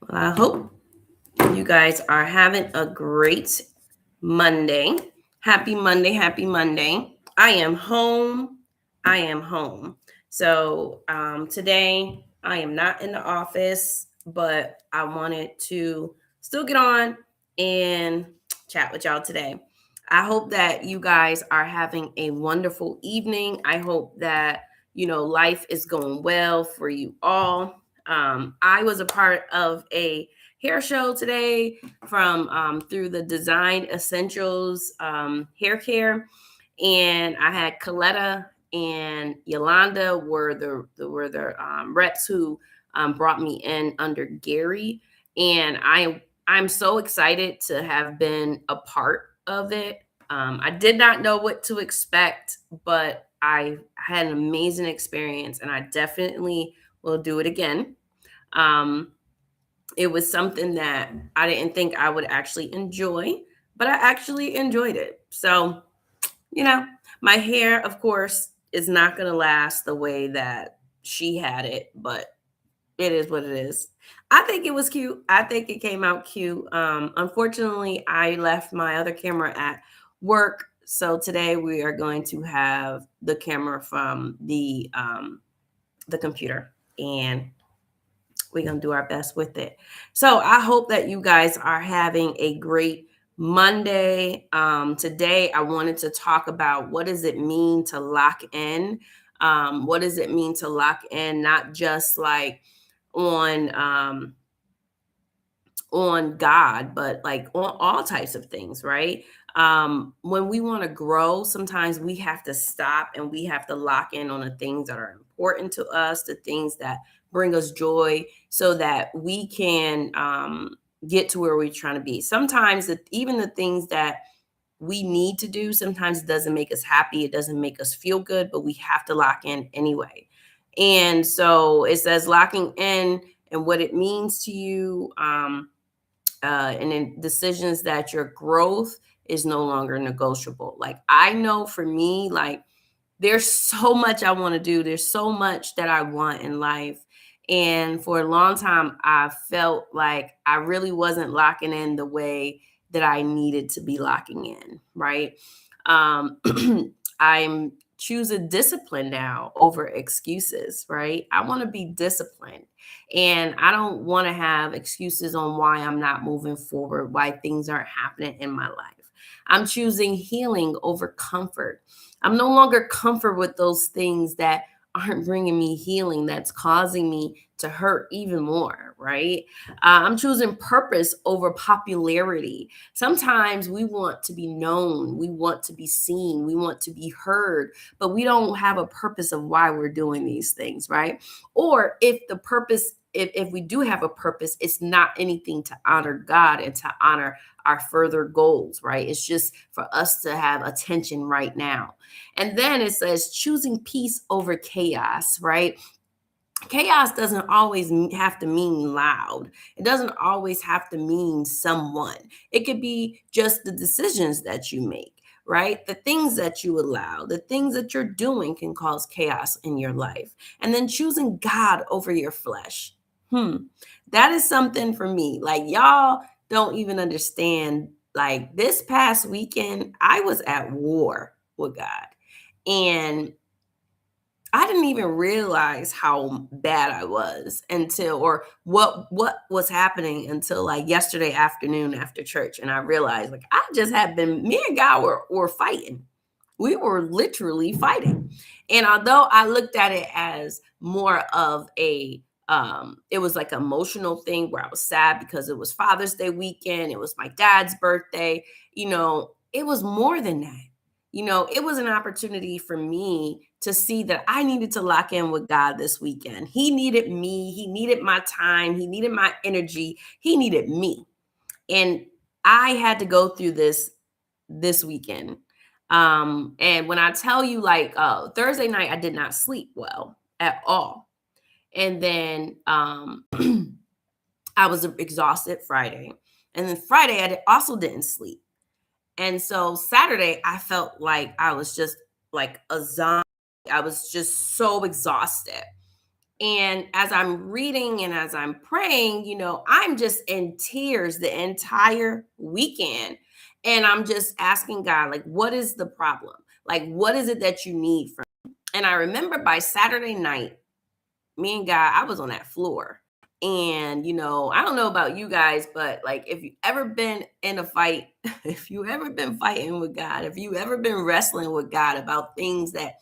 Well, I hope you guys are having a great Monday. Happy Monday. Happy Monday. I am home. I am home. So today I am not in the office, but I wanted to still get on and chat with y'all today. I hope that you guys are having a wonderful evening. I hope that, life is going well for you all. I was a part of a hair show today from through the Design Essentials hair care, and I had Coletta and Yolanda were the reps who brought me in under Gary, and I'm so excited to have been a part of it. I did not know what to expect, but I had an amazing experience, and I definitely will do it again. Um, it was something that I didn't think I would actually enjoy, but I actually enjoyed it. So, you know, my hair, of course, is not going to last the way that she had it, but it is what it is. I think it was cute. I think it came out cute. Unfortunately, I left my other camera at work. So today we are going to have the camera from the computer, and we're going to do our best with it. So I hope that you guys are having a great Monday. Today, I wanted to talk about what does it mean to lock in? What does it mean to lock in? Not just like on on God, but like on all types of things, right? When we want to grow, sometimes we have to stop and we have to lock in on the things that are important to us, the things that bring us joy, so that we can get to where we're trying to be. Sometimes even the things that we need to do, sometimes it doesn't make us happy, it doesn't make us feel good, but we have to lock in anyway. And so it says locking in and what it means to you. And then decisions that your growth is no longer negotiable. Like I know for me, like there's so much I want to do. There's so much that I want in life. And for a long time, I felt like I really wasn't locking in the way that I needed to be locking in, right? Um, I'm choosing discipline now over excuses, right? I want to be disciplined. And I don't want to have excuses on why I'm not moving forward, why things aren't happening in my life. I'm choosing healing over comfort. I'm no longer comfort with those things that aren't bringing me healing, that's causing me to hurt even more, right? I'm choosing purpose over popularity. Sometimes we want to be known, we want to be seen, we want to be heard, but we don't have a purpose of why we're doing these things, right? Or if the purpose, if we do have a purpose, it's not anything to honor God and to honor our further goals, right? It's just for us to have attention right now. And then it says choosing peace over chaos, right? Chaos doesn't always have to mean loud. It doesn't always have to mean someone. It could be just the decisions that you make, right? The things that you allow, the things that you're doing can cause chaos in your life. And then choosing God over your flesh. That is something for me. Like y'all don't even understand. Like this past weekend, I was at war with God. And I didn't even realize how bad I was until, or what was happening until like yesterday afternoon after church. And I realized like I just had been, me and God were fighting. We were literally fighting. And although I looked at it as more of a it was like an emotional thing where I was sad because it was Father's Day weekend, it was my dad's birthday, it was more than that. It was an opportunity for me to see that I needed to lock in with God this weekend. He needed me, he needed my time, he needed my energy, he needed me. And I had to go through this weekend. And when I tell you, like, Thursday night, I did not sleep well at all. And then I was exhausted Friday. And then Friday, also didn't sleep. And so Saturday, I felt like I was just like a zombie. I was just so exhausted. And as I'm reading and as I'm praying, I'm just in tears the entire weekend. And I'm just asking God, like, what is the problem? Like, what is it that you need from me? And I remember by Saturday night, me and God, I was on that floor. And, I don't know about you guys, but like, if you ever been in a fight, if you ever been fighting with God, if you ever been wrestling with God about things that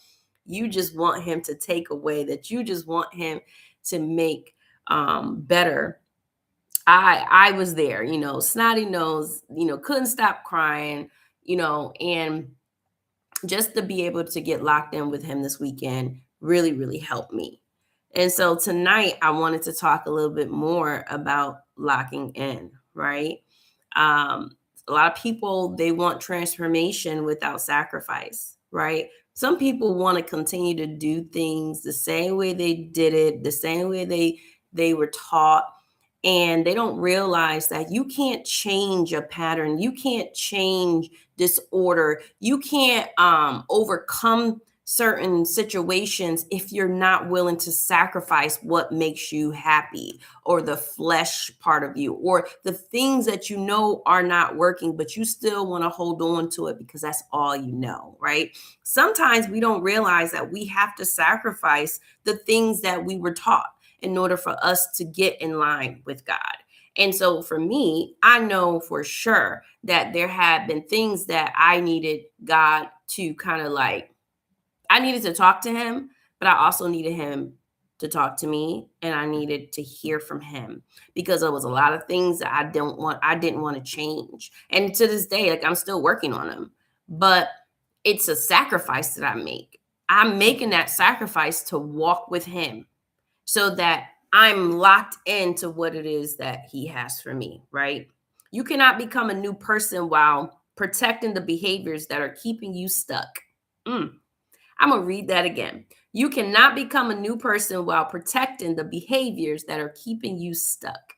you just want Him to take away, that you just want Him to make better. I was there, snotty nose, couldn't stop crying, and just to be able to get locked in with him this weekend really, really helped me. And so tonight, I wanted to talk a little bit more about locking in, right? Um, a lot of people, they want transformation without sacrifice, right? Some people want to continue to do things the same way they did it, the same way they were taught, and they don't realize that you can't change a pattern, you can't change disorder, you can't overcome certain situations if you're not willing to sacrifice what makes you happy, or the flesh part of you, or the things that are not working, but you still want to hold on to it because that's all right? Sometimes we don't realize that we have to sacrifice the things that we were taught in order for us to get in line with God. And so for me, I know for sure that there had been things that I needed God to kind of like, I needed to talk to Him, but I also needed Him to talk to me, and I needed to hear from Him, because there was a lot of things that I didn't want to change. And to this day, like, I'm still working on them, but it's a sacrifice that I make. I'm making that sacrifice to walk with Him so that I'm locked into what it is that He has for me, right? You cannot become a new person while protecting the behaviors that are keeping you stuck. I'm going to read that again. You cannot become a new person while protecting the behaviors that are keeping you stuck.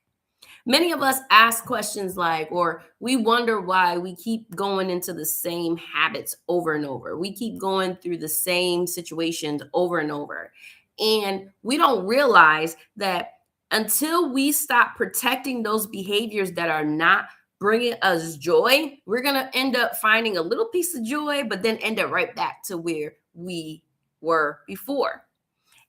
Many of us ask questions like, or we wonder why we keep going into the same habits over and over. We keep going through the same situations over and over. And we don't realize that until we stop protecting those behaviors that are not bringing us joy, we're going to end up finding a little piece of joy, but then end up right back to where we were before.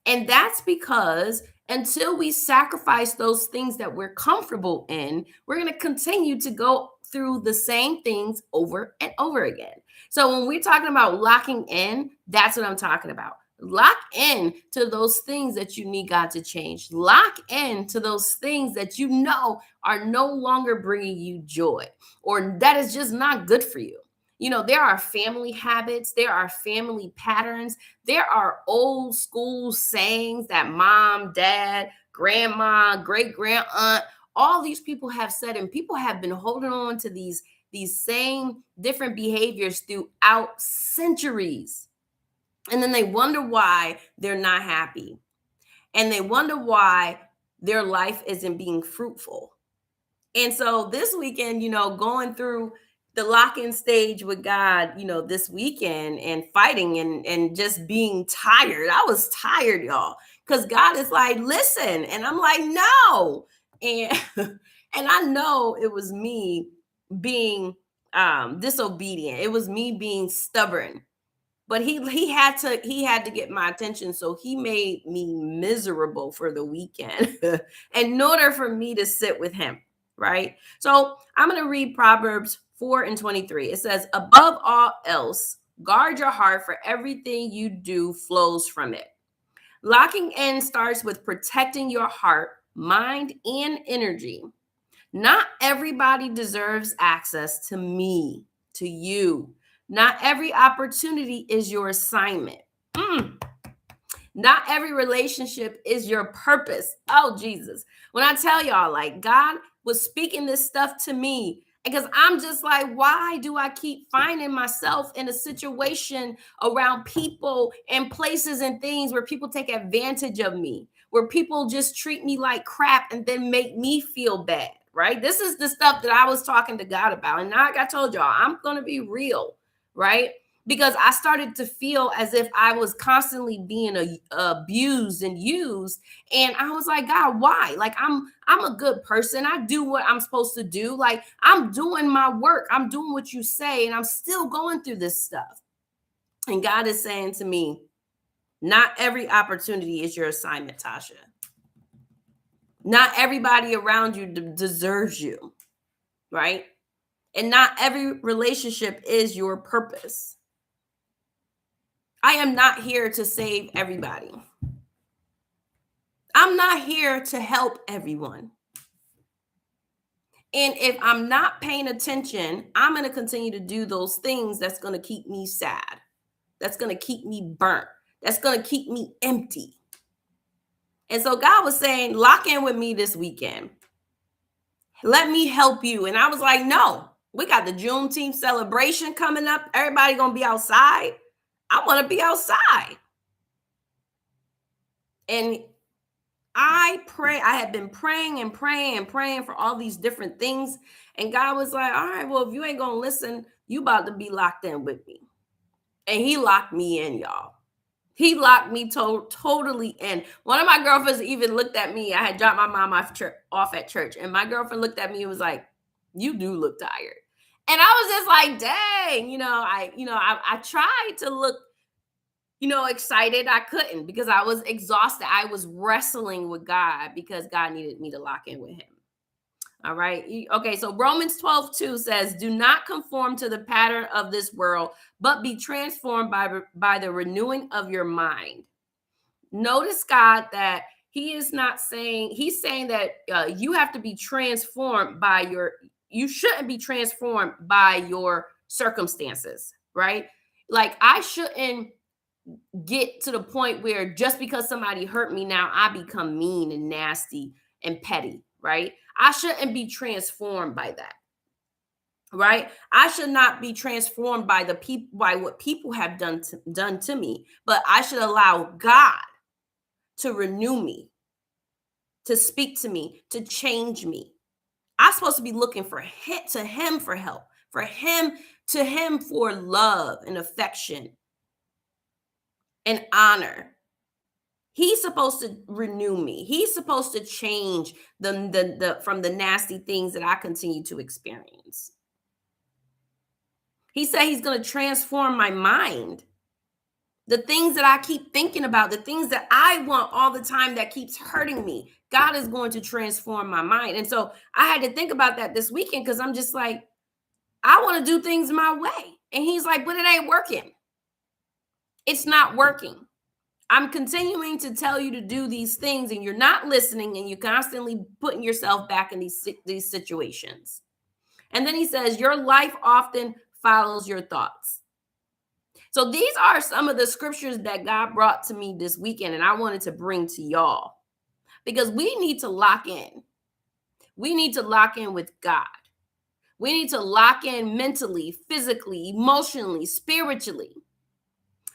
And that's because until we sacrifice those things that we're comfortable in, we're going to continue to go through the same things over and over again. So when we're talking about locking in, that's what I'm talking about. Lock in to those things that you need God to change. Lock in to those things that are no longer bringing you joy, or that is just not good for you. There are family habits, there are family patterns, there are old school sayings that mom, dad, grandma, great grand aunt, all these people have said, and people have been holding on to these same different behaviors throughout centuries. And then they wonder why they're not happy. And they wonder why their life isn't being fruitful. And so this weekend, going through the lock-in stage with God, this weekend, and fighting and just being tired. I was tired, y'all, because God is like, listen. And I'm like, no. And and I know it was me being disobedient. It was me being stubborn. But he had to get my attention, so he made me miserable for the weekend in order for me to sit with him, right? So I'm going to read Proverbs 4:23. It says, above all else, guard your heart, for everything you do flows from it. Locking in starts with protecting your heart, mind, and energy. Not everybody deserves access to me, to you. Not every opportunity is your assignment. Not every relationship is your purpose. Oh, Jesus. When I tell y'all, like, God was speaking this stuff to me, because I'm just like, why do I keep finding myself in a situation around people and places and things where people take advantage of me, where people just treat me like crap and then make me feel bad, right? This is the stuff that I was talking to God about. And like I told y'all, I'm going to be real, right? because I started to feel as if I was constantly being abused and used. And I was like, God, why? Like, I'm a good person. I do what I'm supposed to do. Like, I'm doing my work. I'm doing what you say, and I'm still going through this stuff. And God is saying to me, not every opportunity is your assignment, Tasha. Not everybody around you deserves you, right? And not every relationship is your purpose. I am not here to save everybody. I'm not here to help everyone. And if I'm not paying attention, I'm going to continue to do those things that's going to keep me sad. That's going to keep me burnt. That's going to keep me empty. And so God was saying, lock in with me this weekend. Let me help you. And I was like, no, we got the Juneteenth celebration coming up. Everybody going to be outside. I want to be outside. And I had been praying and praying and praying for all these different things. And God was like, all right, well, if you ain't going to listen, you about to be locked in with me. And he locked me in, y'all. He locked me totally in. One of my girlfriends even looked at me. I had dropped my mom off at church. And my girlfriend looked at me and was like, you do look tired. And I was just like, dang, I tried to look excited. I couldn't because I was exhausted. I was wrestling with God because God needed me to lock in with him. All right. Okay. So Romans 12:2 says, do not conform to the pattern of this world, but be transformed by the renewing of your mind. Notice, God, that he's saying that you have to be transformed you shouldn't be transformed by your circumstances, right? Like, I shouldn't get to the point where just because somebody hurt me now, I become mean and nasty and petty, right? I shouldn't be transformed by that, right? I should not be transformed by what people have done to me, but I should allow God to renew me, to speak to me, to change me. I'm supposed to be looking to him for help, to him for love and affection and honor. He's supposed to renew me. He's supposed to change the from the nasty things that I continue to experience. He said he's going to transform my mind. The things that I keep thinking about, the things that I want all the time that keeps hurting me, God is going to transform my mind. And so I had to think about that this weekend because I'm just like, I want to do things my way. And he's like, but it ain't working. It's not working. I'm continuing to tell you to do these things and you're not listening and you're constantly putting yourself back in these situations. And then he says, your life often follows your thoughts. So these are some of the scriptures that God brought to me this weekend and I wanted to bring to y'all because we need to lock in. We need to lock in with God. We need to lock in mentally, physically, emotionally, spiritually,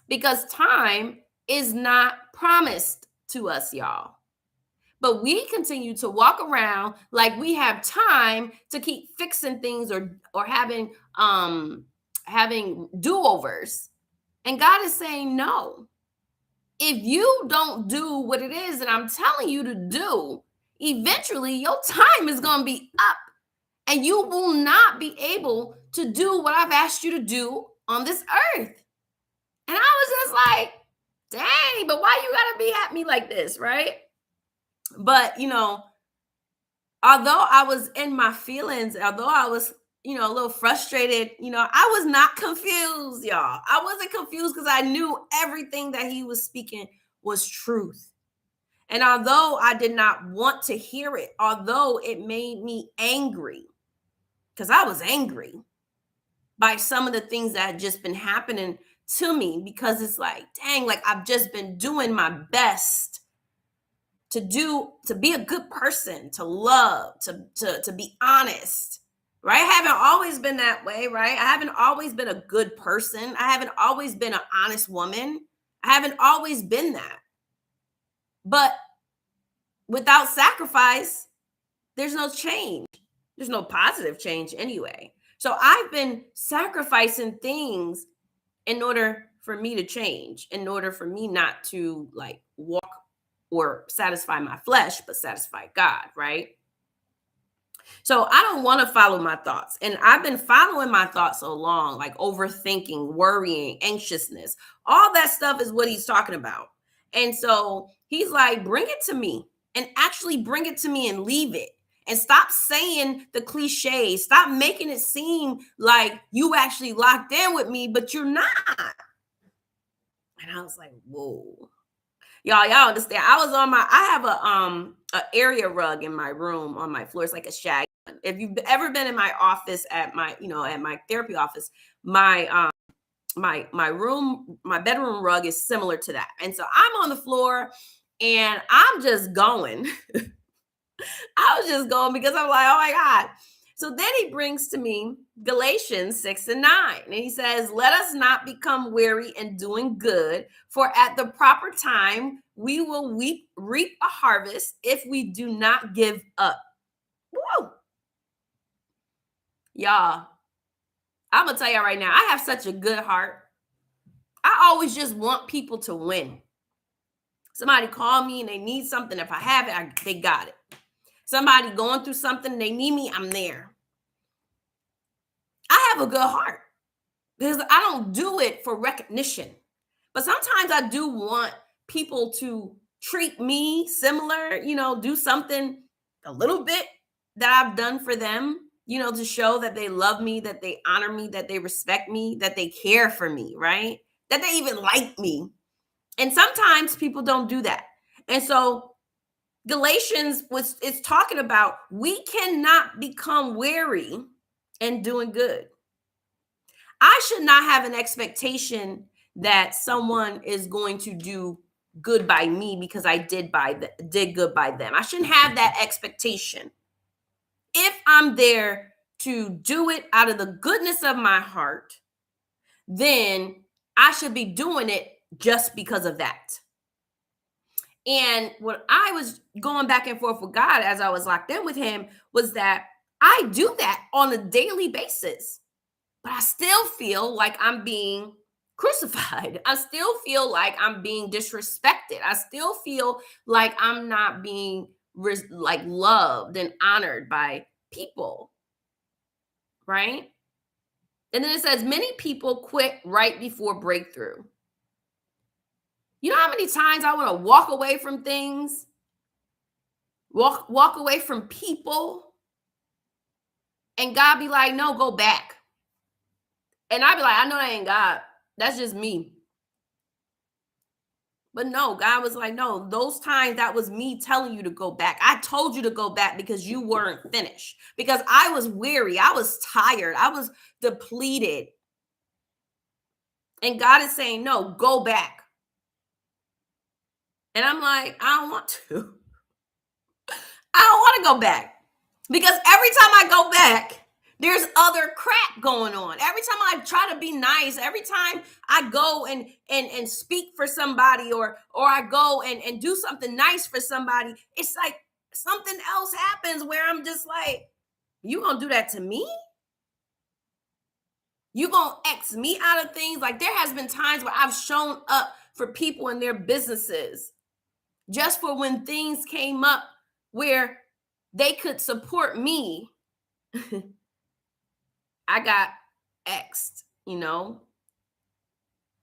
because time is not promised to us, y'all. But we continue to walk around like we have time to keep fixing things or having do-overs. And God is saying, no. If you don't do what it is that I'm telling you to do, eventually your time is going to be up and you will not be able to do what I've asked you to do on this earth. And I was just like, dang, but why you got to be at me like this, right? But, although I was in my feelings, although I was, a little frustrated, I was not confused, y'all. I wasn't confused because I knew everything that he was speaking was truth. And although I did not want to hear it, although it made me angry, because I was angry by some of the things that had just been happening to me, because it's like, dang, like I've just been doing my best to be a good person, to love, to be honest, right? I haven't always been that way, right? I haven't always been a good person. I haven't always been an honest woman. I haven't always been that. But without sacrifice, there's no change. There's no positive change anyway. So I've been sacrificing things in order for me to change, in order for me not to like walk or satisfy my flesh, but satisfy God, right? So I don't want to follow my thoughts. And I've been following my thoughts so long, like overthinking, worrying, anxiousness. All that stuff is what he's talking about. And so he's like, bring it to me and actually bring it to me and leave it. And stop saying the cliches. Stop making it seem like you actually locked in with me, but you're not. And I was like, whoa. Y'all understand. I have a area rug in my room on my floor. It's like a shag. If you've ever been in my office at my therapy office, my room, my bedroom rug is similar to that. And so I'm on the floor and I'm just going. I was just going because I'm like, oh my God. So then he brings to me Galatians 6:9. And he says, let us not become weary in doing good, for at the proper time we will reap a harvest if we do not give up. Woo! Y'all, I'm going to tell y'all right now, I have such a good heart. I always just want people to win. Somebody call me and they need something. If I have it, they got it. Somebody going through something, they need me, I'm there. I have a good heart because I don't do it for recognition. But sometimes I do want people to treat me similar, do something a little bit that I've done for them, to show that they love me, that they honor me, that they respect me, that they care for me, right? That they even like me. And sometimes people don't do that. And so Galatians is talking about we cannot become weary in doing good. I should not have an expectation that someone is going to do good by me because I did good by them. I shouldn't have that expectation. If I'm there to do it out of the goodness of my heart, then I should be doing it just because of that. And what I was going back and forth with God as I was locked in with him was that I do that on a daily basis, but I still feel like I'm being crucified. I still feel like I'm being disrespected. I still feel like I'm not being like loved and honored by people, right? And then it says many people quit right before breakthrough. You know how many times I want to walk away from things, walk away from people, and God be like, no, go back. And I be like, I know that ain't God. That's just me. But no, God was like, no, those times that was me telling you to go back. I told you to go back because you weren't finished. Because I was weary. I was tired. I was depleted. And God is saying, no, go back. And I'm like, I don't want to. I don't want to go back. Because every time I go back, there's other crap going on. Every time I try to be nice, every time I go and speak for somebody or I go and do something nice for somebody, it's like something else happens where I'm just like, you gonna do that to me? You gonna X me out of things? Like there has been times where I've shown up for people in their businesses just for when things came up where they could support me. I got X'd, and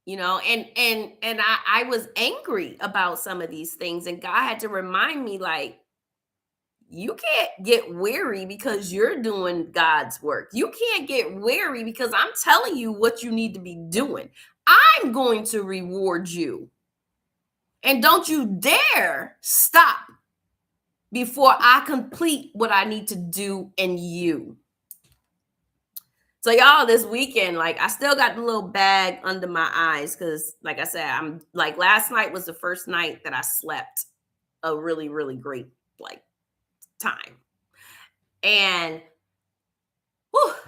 I was angry about some of these things. And God had to remind me, like, you can't get weary because you're doing God's work. You can't get weary because I'm telling you what you need to be doing. I'm going to reward you. And don't you dare stop before I complete what I need to do in you. So y'all, this weekend, like I still got the little bag under my eyes because, like I said, I'm like last night was the first night that I slept a really, really great time, and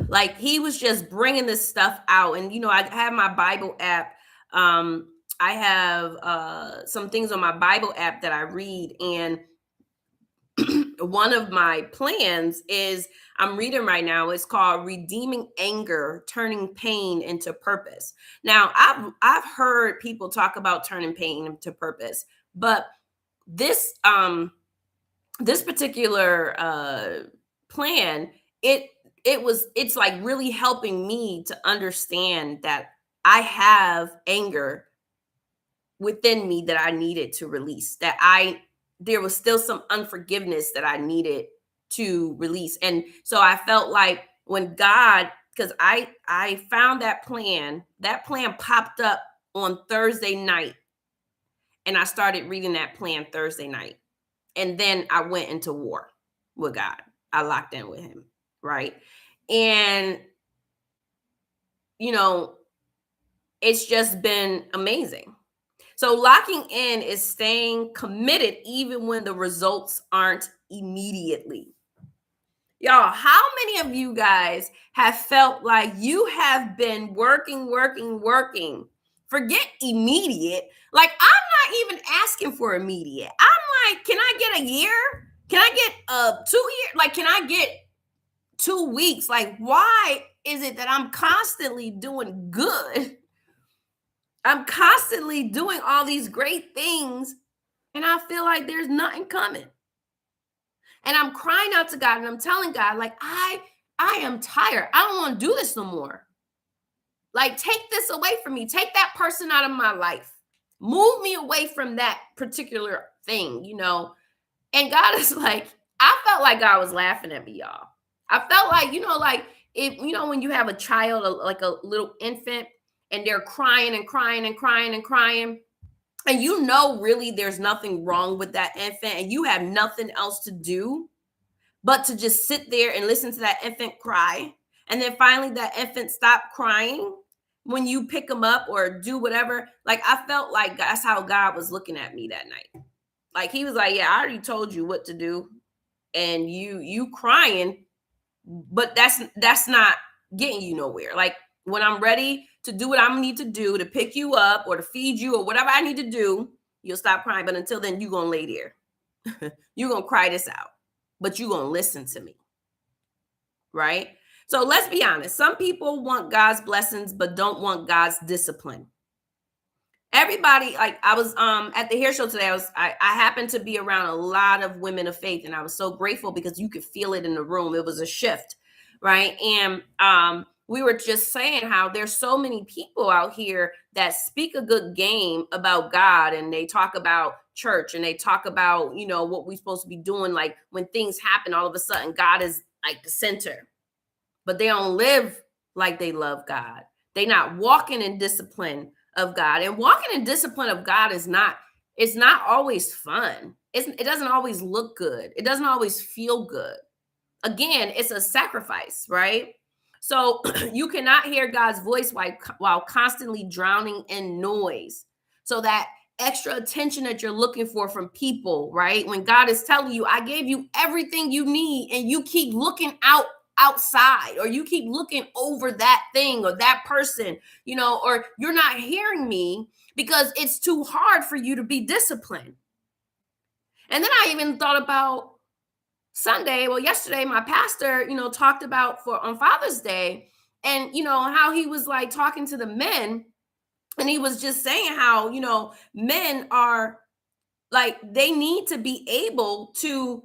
like he was just bringing this stuff out, and I have my Bible app. I have some things on my Bible app that I read, and one of my plans is I'm reading right now. It's called Redeeming Anger, Turning Pain into Purpose. Now, I've heard people talk about turning pain into purpose, but this this particular plan, it it's like really helping me to understand that I have anger within me that I needed to release, that I there was still some unforgiveness that I needed to release. And so I felt like when God, because I found that plan popped up on Thursday night, and I started reading that plan Thursday night. And then I went into war with God. I locked in with him, right? And you know, it's just been amazing. So locking in is staying committed even when the results aren't immediately. Y'all, how many of you guys have felt like you have been working? Forget immediate. Like, I'm not even asking for immediate. I'm like, can I get a year? Can I get 2 years? Like, can I get 2 weeks? Like, why is it that I'm constantly doing good? I'm constantly doing all these great things, and I feel like there's nothing coming. And I'm crying out to God, and I'm telling God, like, I am tired. I don't want to do this no more. Like, take this away from me. Take that person out of my life. Move me away from that particular thing. And God is like, I felt like God was laughing at me, y'all. I felt like, like if when you have a child, like a little infant, and they're crying and crying and crying and crying, and really there's nothing wrong with that infant, and you have nothing else to do but to just sit there and listen to that infant cry. And then finally that infant stopped crying when you pick them up or do whatever. Like, I felt like that's how God was looking at me that night. Like, he was like, yeah, I already told you what to do, and you crying, but that's not getting you nowhere. Like, when I'm ready to do what I need to do to pick you up or to feed you or whatever I need to do, you'll stop crying. But until then, you're gonna lay there. You're gonna cry this out, but you're gonna listen to me, right? So let's be honest. Some people want God's blessings but don't want God's discipline. Everybody, like, I was at the hair show today. I happened to be around a lot of women of faith, and I was so grateful because you could feel it in the room. It was a shift, right? And we were just saying how there's so many people out here that speak a good game about God, and they talk about church, and they talk about what we're supposed to be doing. Like, when things happen, all of a sudden God is like the center, but they don't live like they love God. They not walking in discipline of God. And walking in discipline of God it's not always fun. It doesn't always look good. It doesn't always feel good. Again, it's a sacrifice, right? So you cannot hear God's voice while constantly drowning in noise. So that extra attention that you're looking for from people, right? When God is telling you, I gave you everything you need, and you keep looking outside, or you keep looking over that thing or that person, or you're not hearing me because it's too hard for you to be disciplined. And then I even thought about Sunday. Well, yesterday my pastor, talked about on Father's Day, and how he was like talking to the men, and he was just saying how, men are like, they need to be able to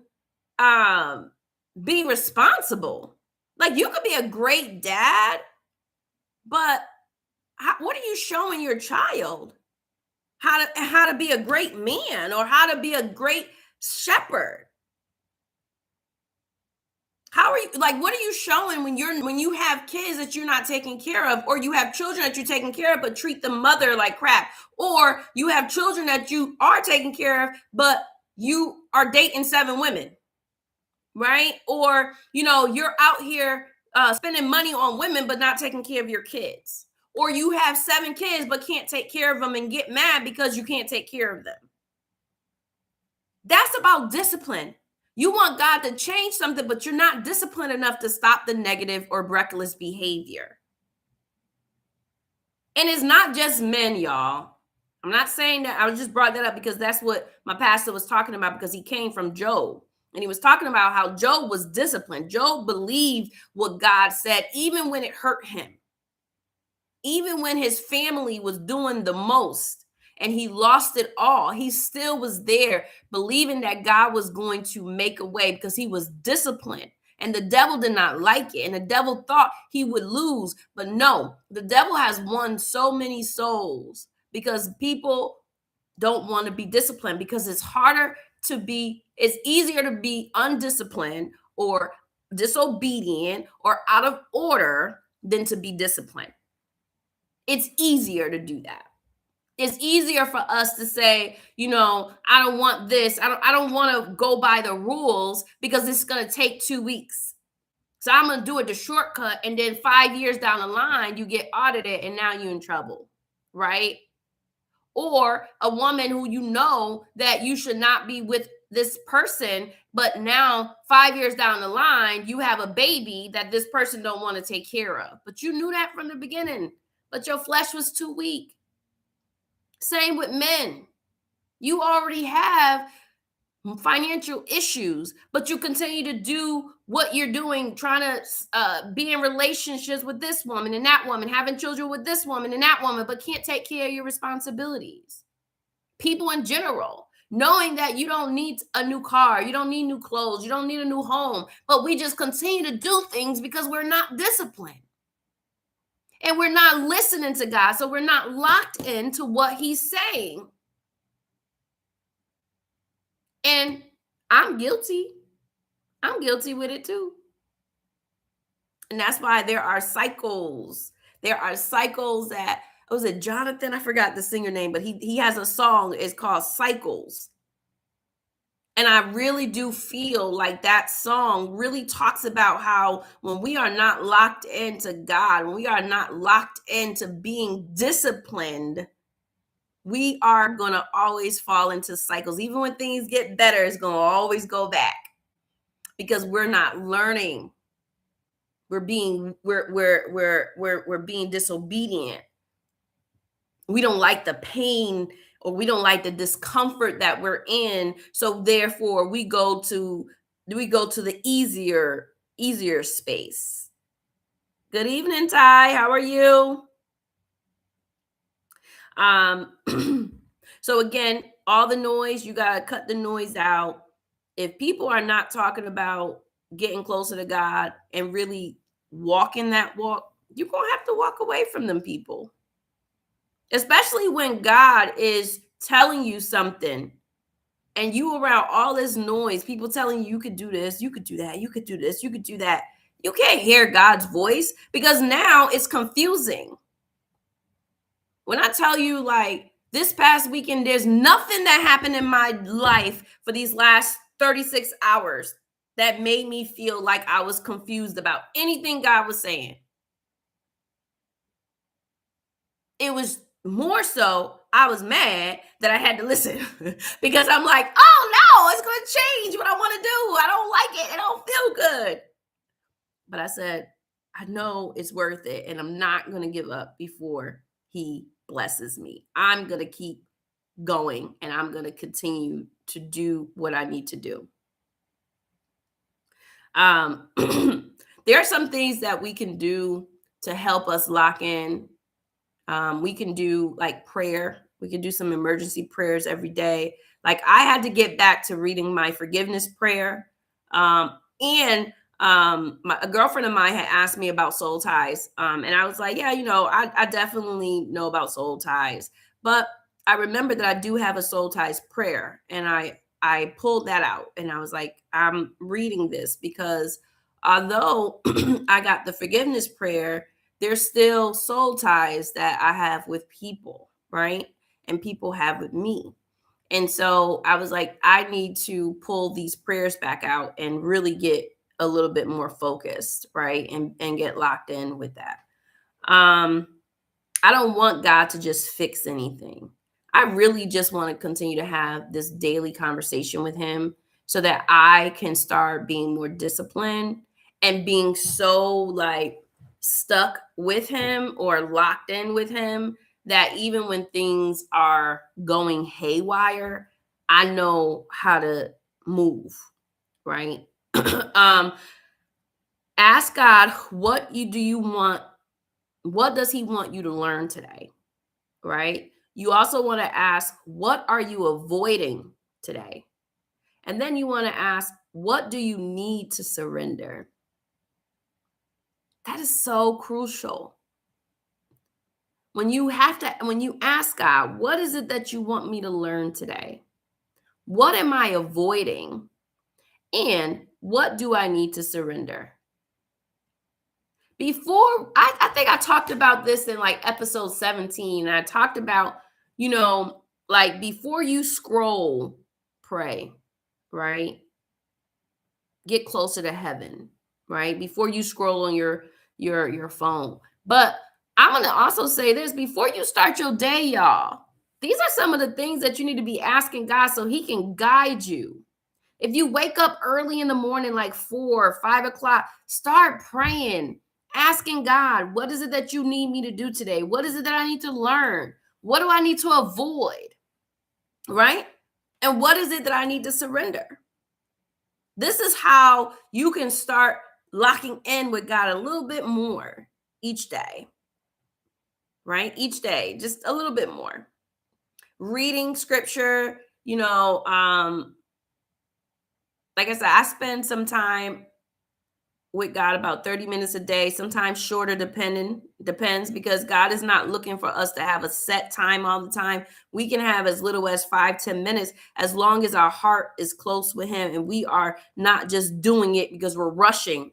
be responsible. Like, you could be a great dad, but what are you showing your child? How to be a great man, or how to be a great shepherd? How are you, like, what are you showing when you have kids that you're not taking care of, or you have children that you're taking care of but treat the mother like crap, or you have children that you are taking care of but you are dating 7 women, right? Or you're out here spending money on women but not taking care of your kids, or you have 7 kids but can't take care of them and get mad because you can't take care of them. That's about discipline. You want God to change something, but you're not disciplined enough to stop the negative or reckless behavior. And it's not just men, y'all. I'm not saying that. I just brought that up because that's what my pastor was talking about, because he came from Job. And he was talking about how Job was disciplined. Job believed what God said, even when it hurt him, even when his family was doing the most and he lost it all. He still was there, believing that God was going to make a way because he was disciplined. And the devil did not like it. And the devil thought he would lose. But no, the devil has won so many souls because people don't want to be disciplined, because it's easier to be undisciplined or disobedient or out of order than to be disciplined. It's easier to do that. It's easier for us to say, I don't want this. I don't want to go by the rules because it's going to take 2 weeks. So I'm going to do it the shortcut, and then 5 years down the line you get audited and now you're in trouble, right? Or a woman who that you should not be with this person, but now 5 years down the line you have a baby that this person don't want to take care of, but you knew that from the beginning, but your flesh was too weak. Same with men. You already have financial issues, but you continue to do what you're doing, trying to be in relationships with this woman and that woman, having children with this woman and that woman, but can't take care of your responsibilities. People in general, knowing that you don't need a new car, you don't need new clothes, you don't need a new home, but we just continue to do things because we're not disciplined. And we're not listening to God, so we're not locked into what he's saying. And I'm guilty. I'm guilty with it too. And that's why there are cycles. There are cycles that, was it Jonathan? I forgot the singer name, but he has a song. It's called Cycles. And I really do feel like that song really talks about how when we are not locked into God, when we are not locked into being disciplined, we are going to always fall into cycles. Even when things get better, it's going to always go back because we're not learning. We're being disobedient. We don't like the pain, or we don't like the discomfort that we're in. So therefore we go to the easier space. Good evening, Ty. How are you? So again, all the noise, you got to cut the noise out. If people are not talking about getting closer to God and really walking that walk, you're going to have to walk away from them people. Especially when God is telling you something and you around all this noise, people telling you could do this, you could do that, you could do this, you could do that. You can't hear God's voice because now it's confusing. When I tell you, like, this past weekend, there's nothing that happened in my life for these last 36 hours that made me feel like I was confused about anything God was saying. It was more so I was mad that I had to listen because I'm like, oh no, it's going to change what I want to do. I don't like it. It don't feel good. But I said, I know it's worth it, and I'm not going to give up before he blesses me. I'm going to keep going, and I'm going to continue to do what I need to do. There are some things that we can do to help us lock in. We can do like prayer. We can do some emergency prayers every day. Like I had to get back to reading my forgiveness prayer. A girlfriend of mine had asked me about soul ties. And I was like, yeah, I definitely know about soul ties. But I remember that I do have a soul ties prayer. And I pulled that out and I was like, I'm reading this because although I got the forgiveness prayer, there's still soul ties that I have with people, right? And people have with me. And so I was like, I need to pull these prayers back out and really get a little bit more focused, right? And get locked in with that. I don't want God to just fix anything. I really just want to continue to have this daily conversation with him so that I can start being more disciplined and being so like stuck with him or locked in with him that even when things are going haywire, I know how to move. right? um, Ask God, what does he want you to learn today, right? You also want to ask, what are you avoiding today? And then you want to ask, what do you need to surrender? That is so crucial. When you ask God, what is it that you want me to learn today? What am I avoiding? And what do I need to surrender? I think I talked about this in like episode 17. I talked about, like before you scroll, pray, right? Get closer to heaven, right? Before you scroll on your phone. But I'm gonna also say this before you start your day, y'all. These are some of the things that you need to be asking God so he can guide you. If you wake up early in the morning, like 4 or 5 o'clock, start praying, asking God, what is it that you need me to do today? What is it that I need to learn? What do I need to avoid? Right? And what is it that I need to surrender? This is how you can start locking in with God a little bit more each day, right? Each day, just a little bit more. Reading scripture, like I said, I spend some time with God about 30 minutes a day, sometimes shorter depends because God is not looking for us to have a set time all the time. We can have as little as 5-10 minutes as long as our heart is close with him and we are not just doing it because we're rushing,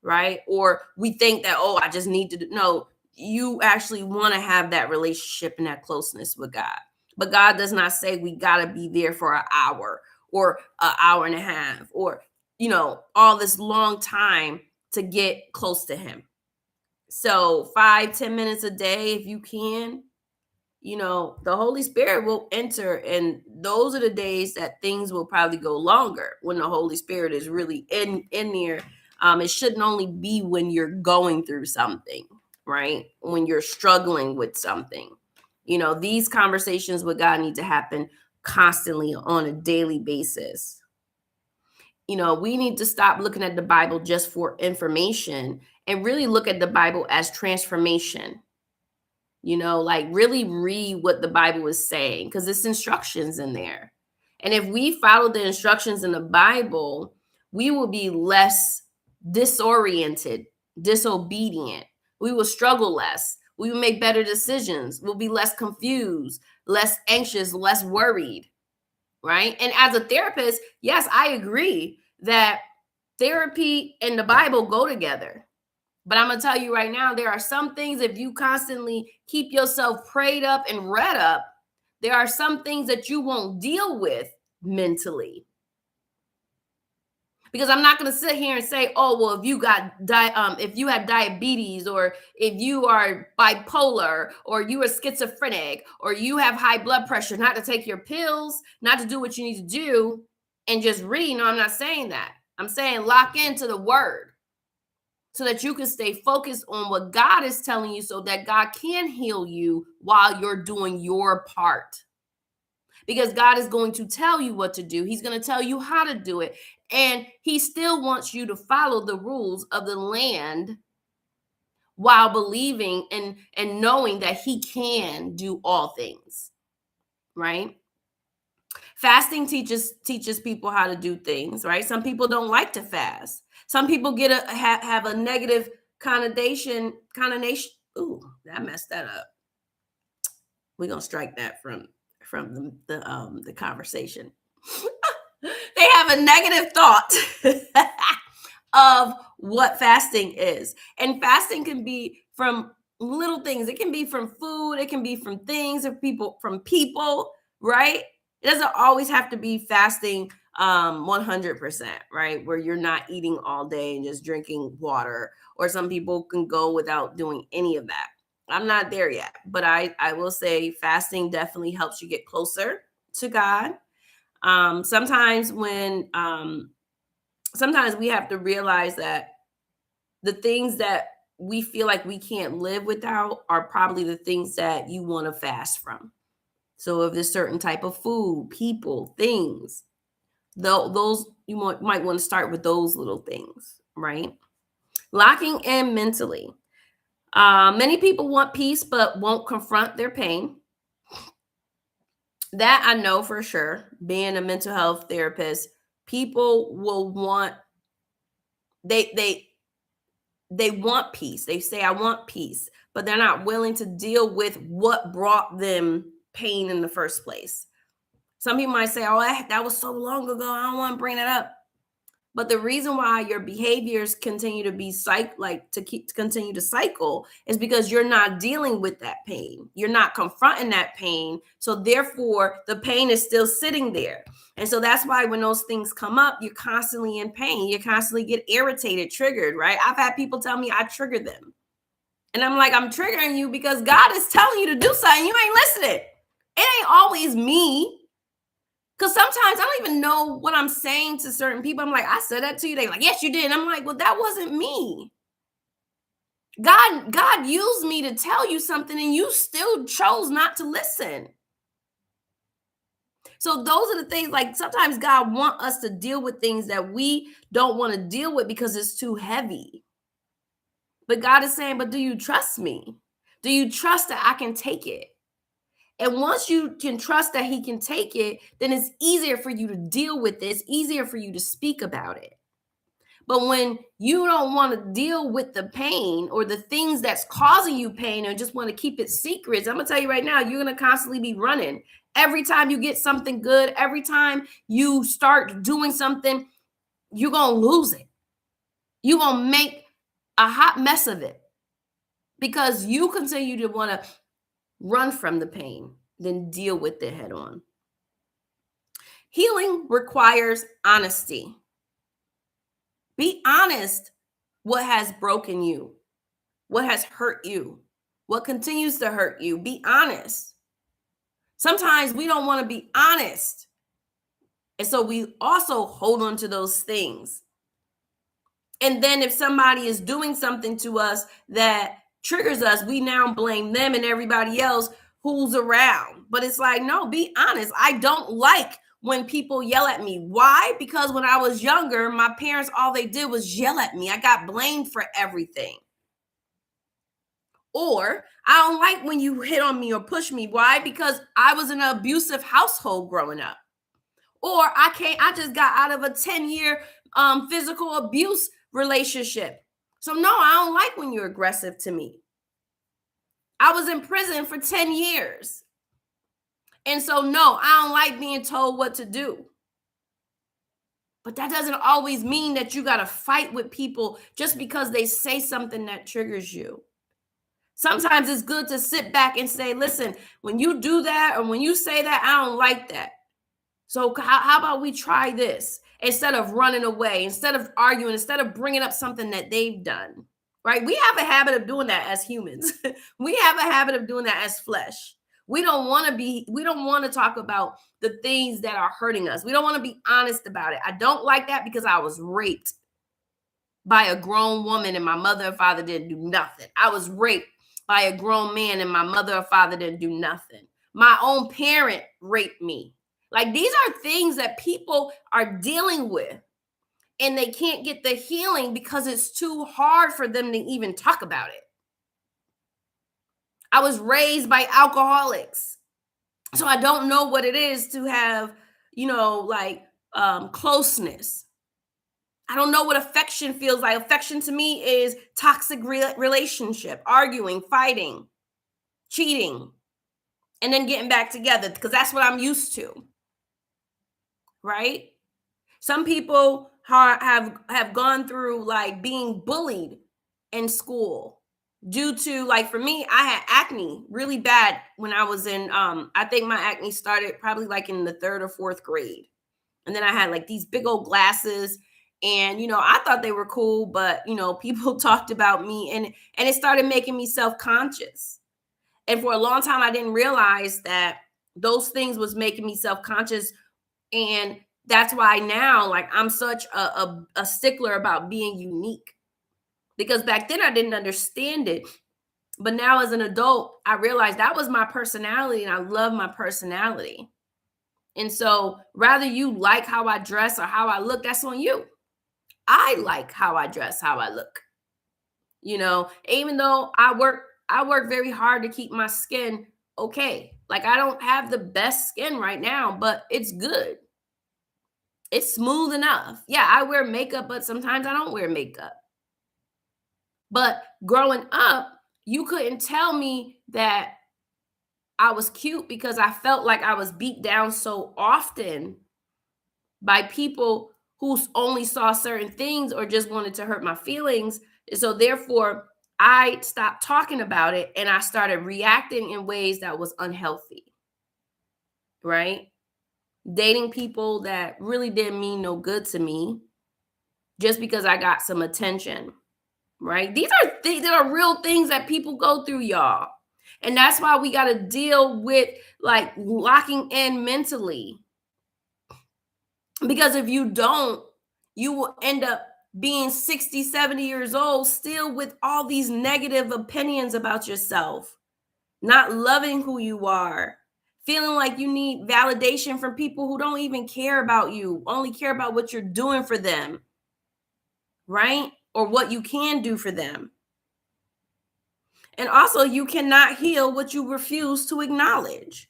right? Or we think that, oh, I just need to do. No, you actually want to have that relationship and that closeness with God. But God does not say we got to be there for an hour or an hour and a half or all this long time to get close to him. So 5-10 minutes a day, if you can, the Holy Spirit will enter. And those are the days that things will probably go longer when the Holy Spirit is really in there. It shouldn't only be when you're going through something, right? When you're struggling with something. These conversations with God need to happen constantly on a daily basis. We need to stop looking at the Bible just for information and really look at the Bible as transformation. Like really read what the Bible is saying because it's instructions in there. And if we follow the instructions in the Bible, we will be less disoriented, disobedient. We will struggle less. We will make better decisions. We'll be less confused, less anxious, less worried, right? And as a therapist, yes, I agree that therapy and the Bible go together. But I'm going to tell you right now, there are some things, if you constantly keep yourself prayed up and read up, there are some things that you won't deal with mentally. Because I'm not going to sit here and say, oh, well, if you had diabetes or if you are bipolar or you are schizophrenic or you have high blood pressure, not to take your pills, not to do what you need to do and just read. No, I'm not saying that. I'm saying lock into the word so that you can stay focused on what God is telling you so that God can heal you while you're doing your part. Because God is going to tell you what to do. He's going to tell you how to do it. And he still wants you to follow the rules of the land while believing and knowing that he can do all things, right? Fasting teaches people how to do things, right? Some people don't like to fast. Some people have a negative connotation. Ooh, I messed that up. We're gonna strike that from the conversation. They have a negative thought of what fasting is. And fasting can be from little things. It can be from food, it can be from things or people, right? It doesn't always have to be fasting 100%, right? Where you're not eating all day and just drinking water, or some people can go without doing any of that. I'm not there yet, but I will say fasting definitely helps you get closer to God. Sometimes sometimes we have to realize that the things that we feel like we can't live without are probably the things that you want to fast from. So if there's certain type of food, people, things, Those you might want to start with those little things, right? Locking in mentally. Many people want peace but won't confront their pain. That I know for sure. Being a mental health therapist, people will want they they they want peace. They say I want peace, but they're not willing to deal with what brought them pain in the first place. Some people might say, "Oh, that was so long ago. I don't want to bring it up." But the reason why your behaviors continue to be to continue to cycle is because you're not dealing with that pain. You're not confronting that pain. So therefore, the pain is still sitting there. And so that's why when those things come up, you're constantly in pain. You constantly get irritated, triggered, right? I've had people tell me I trigger them. And I'm like, I'm triggering you because God is telling you to do something. You ain't listening. It ain't always me. Because sometimes I don't even know what I'm saying to certain people. I'm like, I said that to you. They're like, yes, you did. And I'm like, well, that wasn't me. God used me to tell you something and you still chose not to listen. So those are the things, like sometimes God wants us to deal with things that we don't want to deal with because it's too heavy. But God is saying, but do you trust me? Do you trust that I can take it? And once you can trust that he can take it, then it's easier for you to deal with it. It's easier for you to speak about it. But when you don't want to deal with the pain or the things that's causing you pain or just want to keep it secrets, I'm going to tell you right now, you're going to constantly be running. Every time you get something good, every time you start doing something, you're going to lose it. You're going to make a hot mess of it because you continue to want to run from the pain than deal with it head on. Healing requires honesty. Be honest what has broken you, what has hurt you, what continues to hurt you. Be honest. Sometimes we don't want to be honest. And so we also hold on to those things. And then if somebody is doing something to us that triggers us, we now blame them and everybody else who's around. But it's like, no, be honest. I don't like when people yell at me. Why? Because when I was younger, my parents, all they did was yell at me. I got blamed for everything. Or I don't like when you hit on me or push me. Why? Because I was in an abusive household growing up. Or I just got out of a 10-year physical abuse relationship. So no, I don't like when you're aggressive to me. I was in prison for 10 years. And so no, I don't like being told what to do. But that doesn't always mean that you got to fight with people just because they say something that triggers you. Sometimes it's good to sit back and say, listen, when you do that or when you say that, I don't like that. So how about we try this instead of running away, instead of arguing, instead of bringing up something that they've done, right? We have a habit of doing that as humans. We have a habit of doing that as flesh. We don't want to talk about the things that are hurting us. We don't want to be honest about it. I don't like that because I was raped by a grown woman and my mother and father didn't do nothing. I was raped by a grown man and my mother or father didn't do nothing. My own parent raped me. Like these are things that people are dealing with and they can't get the healing because it's too hard for them to even talk about it. I was raised by alcoholics. So I don't know what it is to have, closeness. I don't know what affection feels like. Affection to me is toxic relationship, arguing, fighting, cheating, and then getting back together because that's what I'm used to. Right? Some people have gone through like being bullied in school due to, like, for me, I had acne really bad when I was in I think my acne started probably like in the 3rd or 4th grade. And then I had like these big old glasses and I thought they were cool, but people talked about me and it started making me self-conscious. And for a long time I didn't realize that those things was making me self-conscious. And that's why now, like, I'm such a stickler about being unique, because back then I didn't understand it. But now as an adult, I realized that was my personality and I love my personality. And so, rather you like how I dress or how I look, that's on you. I like how I dress, how I look. Even though I work very hard to keep my skin okay. Like, I don't have the best skin right now, but it's good. It's smooth enough. Yeah, I wear makeup, but sometimes I don't wear makeup. But growing up, you couldn't tell me that I was cute because I felt like I was beat down so often by people who only saw certain things or just wanted to hurt my feelings. And so therefore, I stopped talking about it and I started reacting in ways that was unhealthy, right? Dating people that really didn't mean no good to me just because I got some attention, right? These are things that are real things that people go through, y'all. And that's why we got to deal with like locking in mentally. Because if you don't, you will end up being 60, 70 years old, still with all these negative opinions about yourself, not loving who you are, feeling like you need validation from people who don't even care about you, only care about what you're doing for them, right? Or what you can do for them. And also, you cannot heal what you refuse to acknowledge.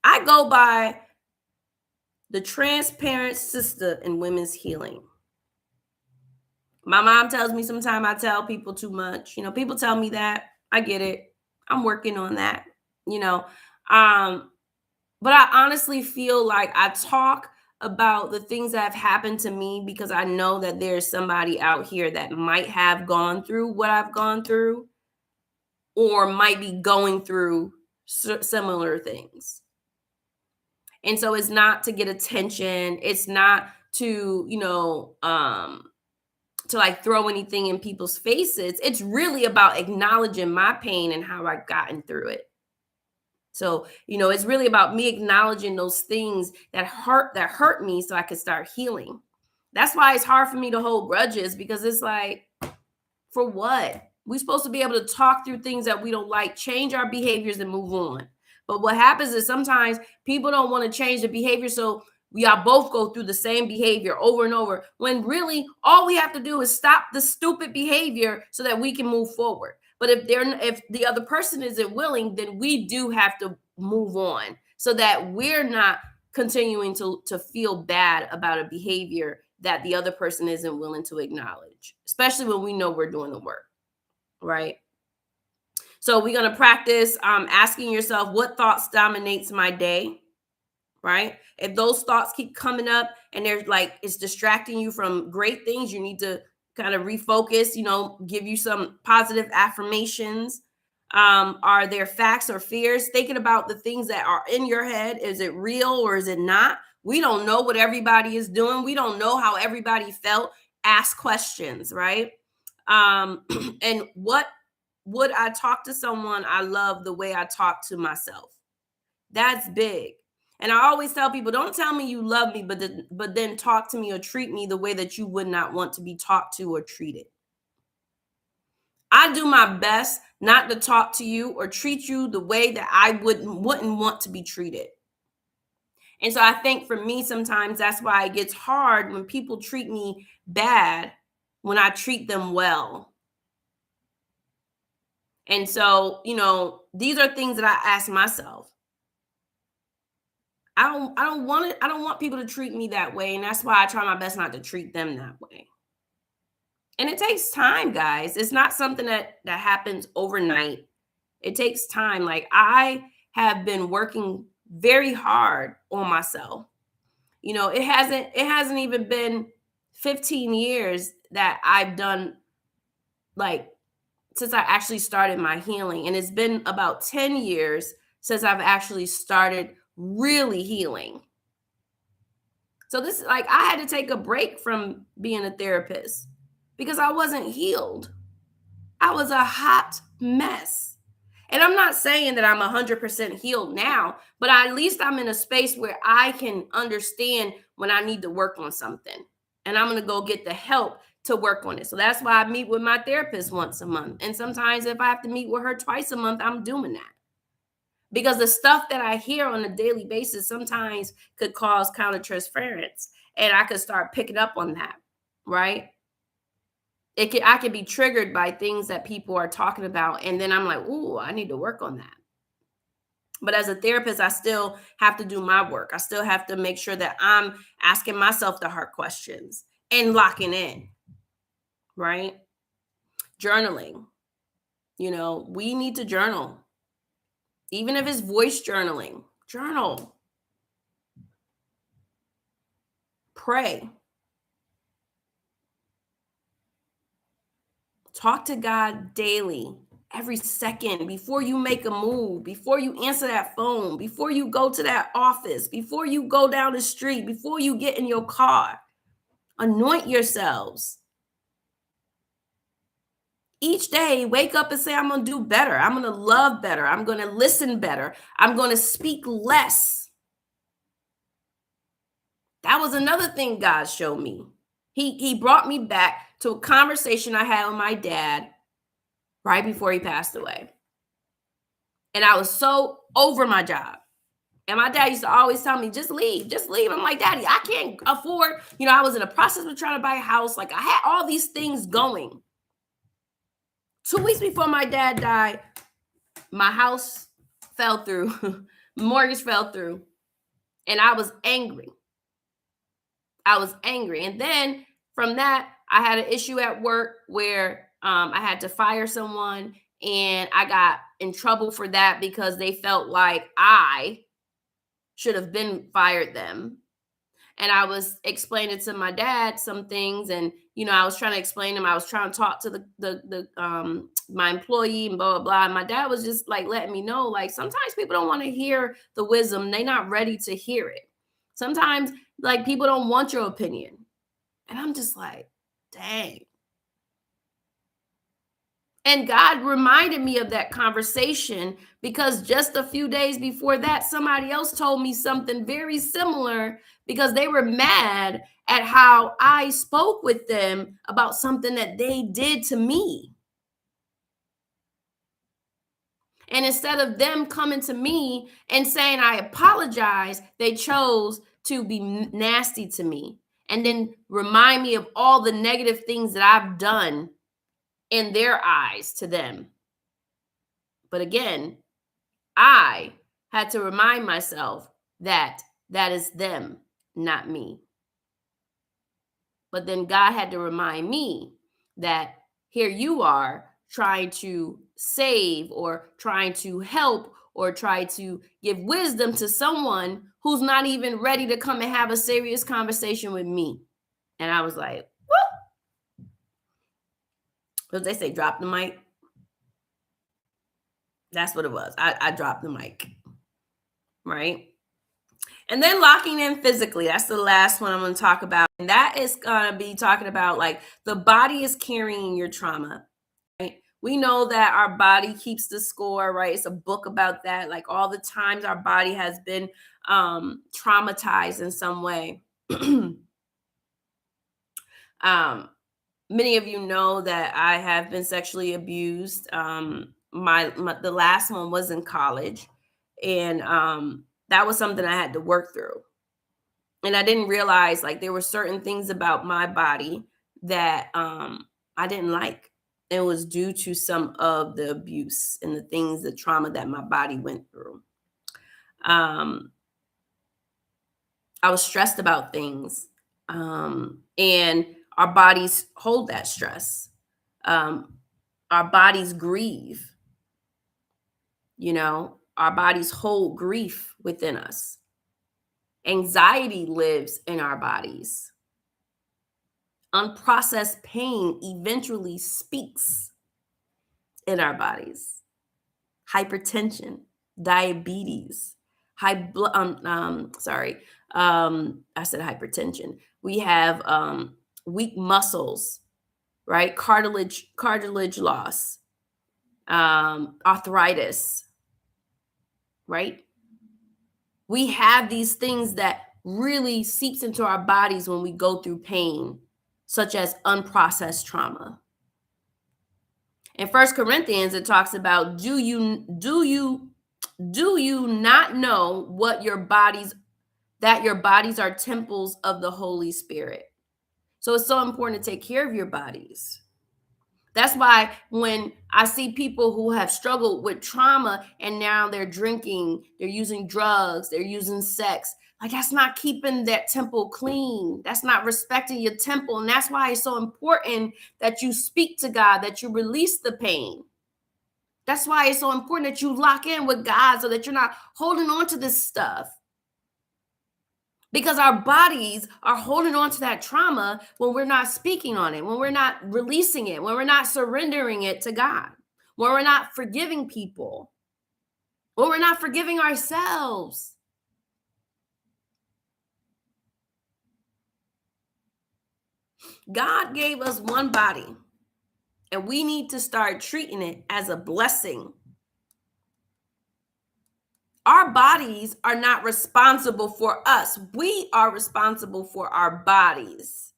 I go by the transparent sister in women's healing. My mom tells me sometimes I tell people too much. People tell me that. I get it. I'm working on that. You know, um, but I honestly feel like I talk about the things that have happened to me because I know that there's somebody out here that might have gone through what I've gone through or might be going through similar things. And so it's not to get attention. It's not to, to like throw anything in people's faces. It's really about acknowledging my pain and how I've gotten through it. So, it's really about me acknowledging those things that hurt me so I could start healing. That's why it's hard for me to hold grudges, because it's like, for what? We're supposed to be able to talk through things that we don't like, change our behaviors and move on. But what happens is sometimes people don't want to change the behavior, so we all both go through the same behavior over and over, when really all we have to do is stop the stupid behavior so that we can move forward. But if the other person isn't willing, then we do have to move on so that we're not continuing to feel bad about a behavior that the other person isn't willing to acknowledge, especially when we know we're doing the work, right? So we're going to practice asking yourself, what thoughts dominates my day, right? If those thoughts keep coming up and they're like, it's distracting you from great things, you need to kind of refocus, give you some positive affirmations. Are there facts or fears? Thinking about the things that are in your head. Is it real or is it not? We don't know what everybody is doing. We don't know how everybody felt. Ask questions, right? And what would I talk to someone I love the way I talk to myself? That's big. And I always tell people, don't tell me you love me, but then talk to me or treat me the way that you would not want to be talked to or treated. I do my best not to talk to you or treat you the way that I wouldn't want to be treated. And so I think for me, sometimes that's why it gets hard when people treat me bad when I treat them well. And so, these are things that I ask myself. I don't want people to treat me that way, and that's why I try my best not to treat them that way. And it takes time, guys. It's not something that happens overnight. It takes time. Like, I have been working very hard on myself. It hasn't even been 15 years that I've done, like, since I actually started my healing, and it's been about 10 years since I've actually started really healing. So this is like, I had to take a break from being a therapist because I wasn't healed. I was a hot mess. And I'm not saying that I'm 100% healed now, but at least I'm in a space where I can understand when I need to work on something. And I'm going to go get the help to work on it. So that's why I meet with my therapist once a month. And sometimes if I have to meet with her twice a month, I'm doing that. because the stuff that I hear on a daily basis sometimes could cause countertransference, and I could start picking up on that, right? I could be triggered by things that people are talking about, and then I'm like, "Ooh, I need to work on that." But as a therapist, I still have to do my work. I still have to make sure that I'm asking myself the hard questions and locking in, right? Journaling. We need to journal. Even if it's voice journaling, journal, pray, talk to God daily, every second, before you make a move, before you answer that phone, before you go to that office, before you go down the street, before you get in your car. Anoint yourselves. Each day, wake up and say, I'm going to do better. I'm going to love better. I'm going to listen better. I'm going to speak less. That was another thing God showed me. He brought me back to a conversation I had with my dad right before he passed away. And I was so over my job. And my dad used to always tell me, just leave, just leave. I'm like, Daddy, I can't afford, I was in the process of trying to buy a house. Like, I had all these things going. 2 weeks before my dad died, my house fell through, mortgage fell through, and I was angry. And then from that, I had an issue at work where I had to fire someone, and I got in trouble for that because they felt like I should have been fired them. And I was explaining to my dad some things, and I was trying to explain them. I was trying to talk to the my employee and blah blah blah. And my dad was just like letting me know, like, sometimes people don't want to hear the wisdom; they're not ready to hear it. Sometimes, like, people don't want your opinion, and I'm just like, dang. And God reminded me of that conversation because just a few days before that, somebody else told me something very similar because they were mad at how I spoke with them about something that they did to me. And instead of them coming to me and saying, I apologize, they chose to be nasty to me and then remind me of all the negative things that I've done in their eyes to them. But again, I had to remind myself that that is them, not me. But then God had to remind me that here you are trying to save or trying to help or try to give wisdom to someone who's not even ready to come and have a serious conversation with me. And I was like, whoop. What they say, drop the mic. That's what it was. I dropped the mic. Right? And then locking in physically. That's the last one I'm going to talk about. And that is going to be talking about, like, the body is carrying your trauma. Right? We know that our body keeps the score, right? It's a book about that. Like, all the times our body has been traumatized in some way. Many of you know that I have been sexually abused. The last one was in college, and that was something I had to work through. And I didn't realize, like, there were certain things about my body that I didn't like. It was due to some of the abuse and the trauma that my body went through. I was stressed about things, and our bodies hold that stress. Our bodies grieve. Our bodies hold grief within us. Anxiety lives in our bodies. Unprocessed pain eventually speaks in our bodies. Hypertension, diabetes, I said hypertension. We have weak muscles, right? Cartilage loss, arthritis, right? We have these things that really seeps into our bodies when we go through pain, such as unprocessed trauma. In 1 Corinthians, it talks about, do you Do you not know that your bodies are temples of the Holy Spirit? So it's so important to take care of your bodies. That's why when I see people who have struggled with trauma and now they're drinking, they're using drugs, they're using sex, like that's not keeping that temple clean. That's not respecting your temple. And that's why it's so important that you speak to God, that you release the pain. That's why it's so important that you lock in with God so that you're not holding on to this stuff. Because our bodies are holding on to that trauma when we're not speaking on it, when we're not releasing it, when we're not surrendering it to God, when we're not forgiving people, when we're not forgiving ourselves. God gave us one body, and we need to start treating it as a blessing. Our bodies are not responsible for us. We are responsible for our bodies.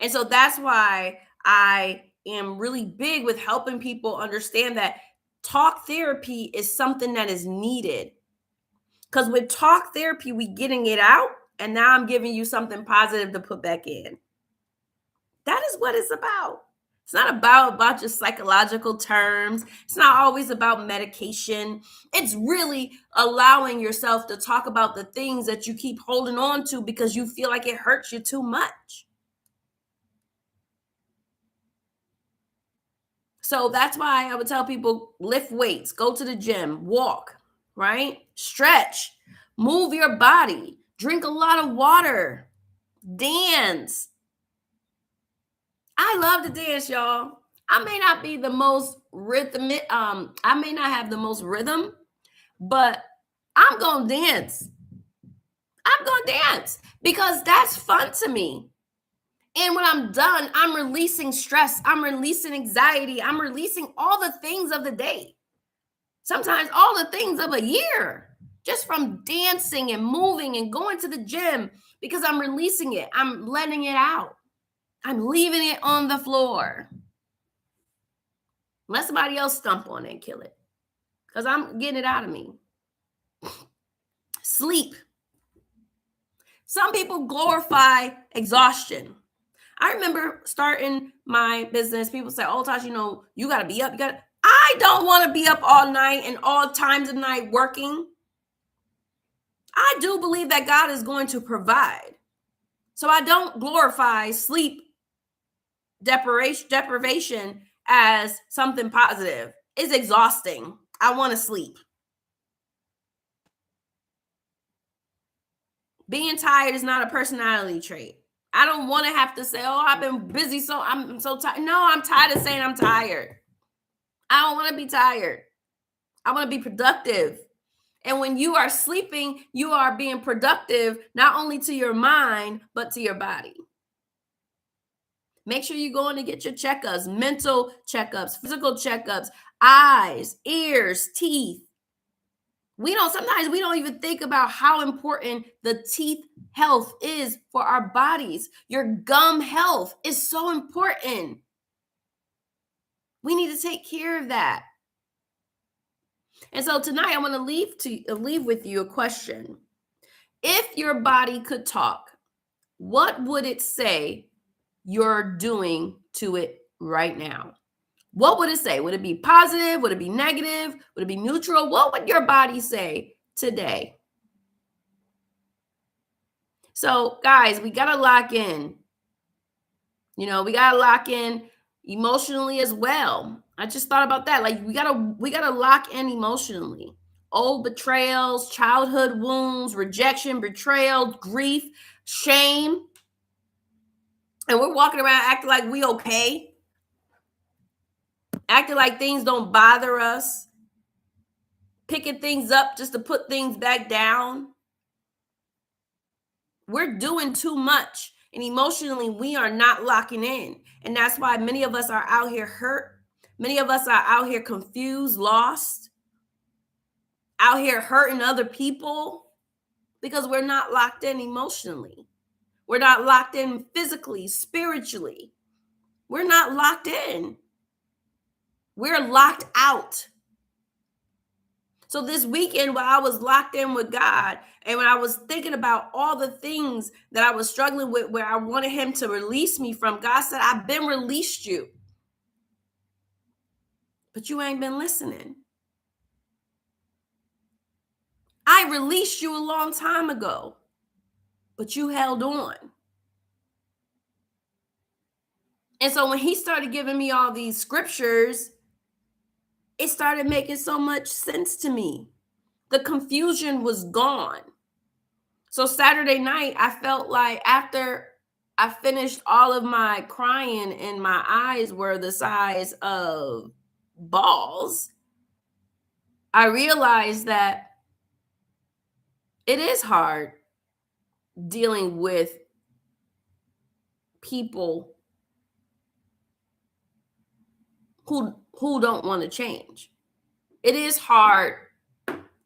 And so that's why I am really big with helping people understand that talk therapy is something that is needed. Because with talk therapy, we getting it out, and now I'm giving you something positive to put back in. That is what it's about. It's not about a bunch of psychological terms. It's not always about medication. It's really allowing yourself to talk about the things that you keep holding on to because you feel like it hurts you too much. So that's why I would tell people lift weights, go to the gym, walk, right? Stretch, move your body, drink a lot of water, dance. I love to dance, y'all. I may not be the most rhythmic, I may not have the most rhythm, but I'm gonna dance. I'm gonna dance because that's fun to me. And when I'm done, I'm releasing stress, I'm releasing anxiety, I'm releasing all the things of the day. Sometimes all the things of a year, just from dancing and moving and going to the gym, because I'm releasing it. I'm letting it out. I'm leaving it on the floor. Let somebody else stomp on it and kill it, because I'm getting it out of me. Sleep. Some people glorify exhaustion. I remember starting my business. People say, "Oh, Tosh, you got to be up. You got." I don't want to be up all night and all times of night working. I do believe that God is going to provide. So I don't glorify sleep deprivation as something positive. It's exhausting. I want to sleep. Being tired is not a personality trait. I don't want to have to say, "Oh, I've been busy, so I'm so tired." No, I'm tired of saying I'm tired. I don't want to be tired. I want to be productive. And when you are sleeping, you are being productive, not only to your mind, but to your body. Make sure you go in to get your checkups, mental checkups, physical checkups, eyes, ears, teeth. Sometimes we don't even think about how important the teeth health is for our bodies. Your gum health is so important. We need to take care of that. And so tonight I want to leave with you a question. If your body could talk, what would it say you're doing to it right now? What would it say? Would it be positive? Would it be negative? Would it be neutral? What would your body say today? So, guys, we got to lock in. We got to lock in emotionally as well. I just thought about that. Like we got to lock in emotionally. Old betrayals, childhood wounds, rejection, betrayal, grief, shame. And we're walking around acting like we okay. Acting like things don't bother us. Picking things up just to put things back down. We're doing too much. And emotionally, we are not locking in. And that's why many of us are out here hurt. Many of us are out here confused, lost, out here hurting other people because we're not locked in emotionally. We're not locked in physically, spiritually. We're not locked in. We're locked out. So this weekend, while I was locked in with God, and when I was thinking about all the things that I was struggling with, where I wanted Him to release me from, God said, I've been released you, but you ain't been listening. I released you a long time ago, but you held on. And so when He started giving me all these scriptures, it started making so much sense to me. The confusion was gone. So Saturday night, I felt like after I finished all of my crying and my eyes were the size of balls, I realized that it is hard dealing with people who don't want to change. It is hard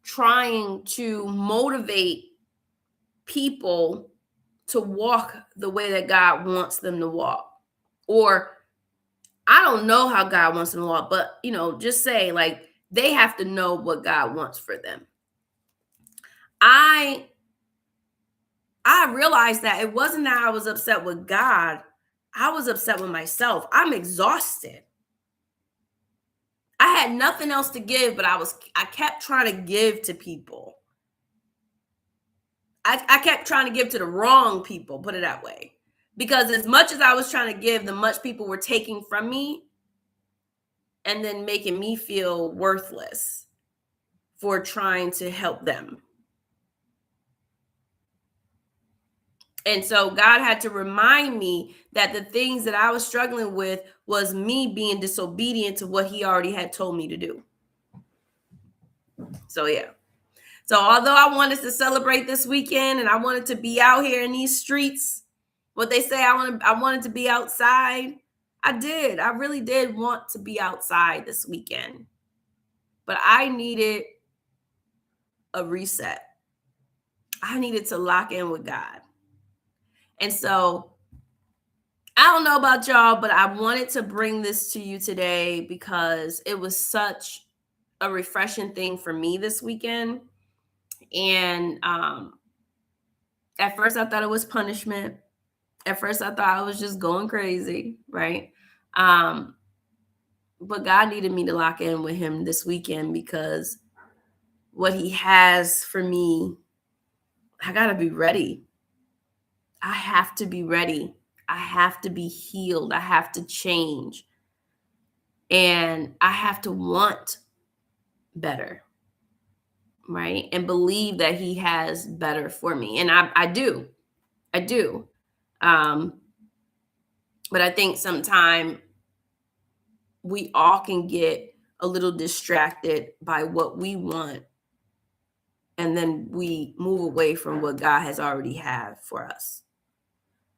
trying to motivate people to walk the way that God wants them to walk. Or I don't know how God wants them to walk, but just say like they have to know what God wants for them. I realized that it wasn't that I was upset with God. I was upset with myself. I'm exhausted. I had nothing else to give, but I kept trying to give to people. I kept trying to give to the wrong people, put it that way. Because as much as I was trying to give, the much people were taking from me and then making me feel worthless for trying to help them. And so God had to remind me that the things that I was struggling with was me being disobedient to what He already had told me to do. So yeah. So although I wanted to celebrate this weekend and I wanted to be out here in these streets, what they say I wanted to be outside. I did. I really did want to be outside this weekend. But I needed a reset. I needed to lock in with God. And so I don't know about y'all, but I wanted to bring this to you today because it was such a refreshing thing for me this weekend. And at first I thought it was punishment. At first I thought I was just going crazy, right? But God needed me to lock in with Him this weekend because what He has for me, I got to be ready. I have to be ready. I have to be healed. I have to change. And I have to want better, right? And believe that He has better for me. And I do. I do. But I think sometimes we all can get a little distracted by what we want. And then we move away from what God has already had for us.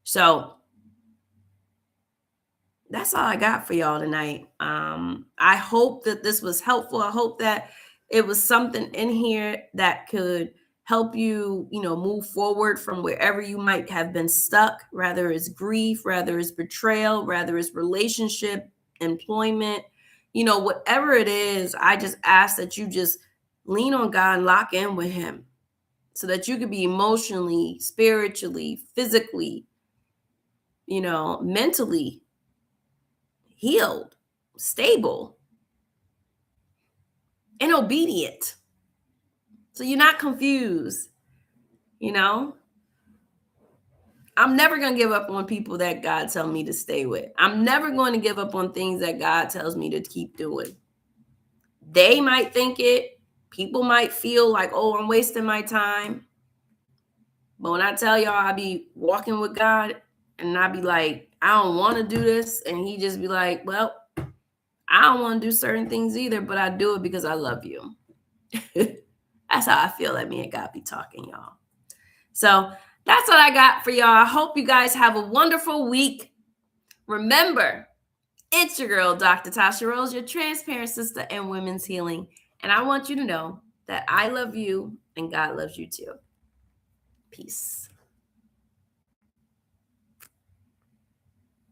So that's all I got for y'all tonight. I hope that this was helpful. I hope that it was something in here that could help you, move forward from wherever you might have been stuck, rather it's grief, rather it's betrayal, rather it's relationship, employment, whatever it is. I just ask that you just lean on God and lock in with Him so that you can be emotionally, spiritually, physically, mentally healed, stable, and obedient. So you're not confused, I'm never going to give up on people that God tells me to stay with. I'm never going to give up on things that God tells me to keep doing. They might think it. People might feel like, oh, I'm wasting my time. But when I tell y'all I be walking with God and I be like, I don't want to do this. And He just be like, well, I don't want to do certain things either, but I do it because I love you. That's how I feel that me and God be talking, y'all. So that's what I got for y'all. I hope you guys have a wonderful week. Remember, it's your girl, Dr. Tasha Rose, your transparent sister and women's healing. And I want you to know that I love you and God loves you too. Peace.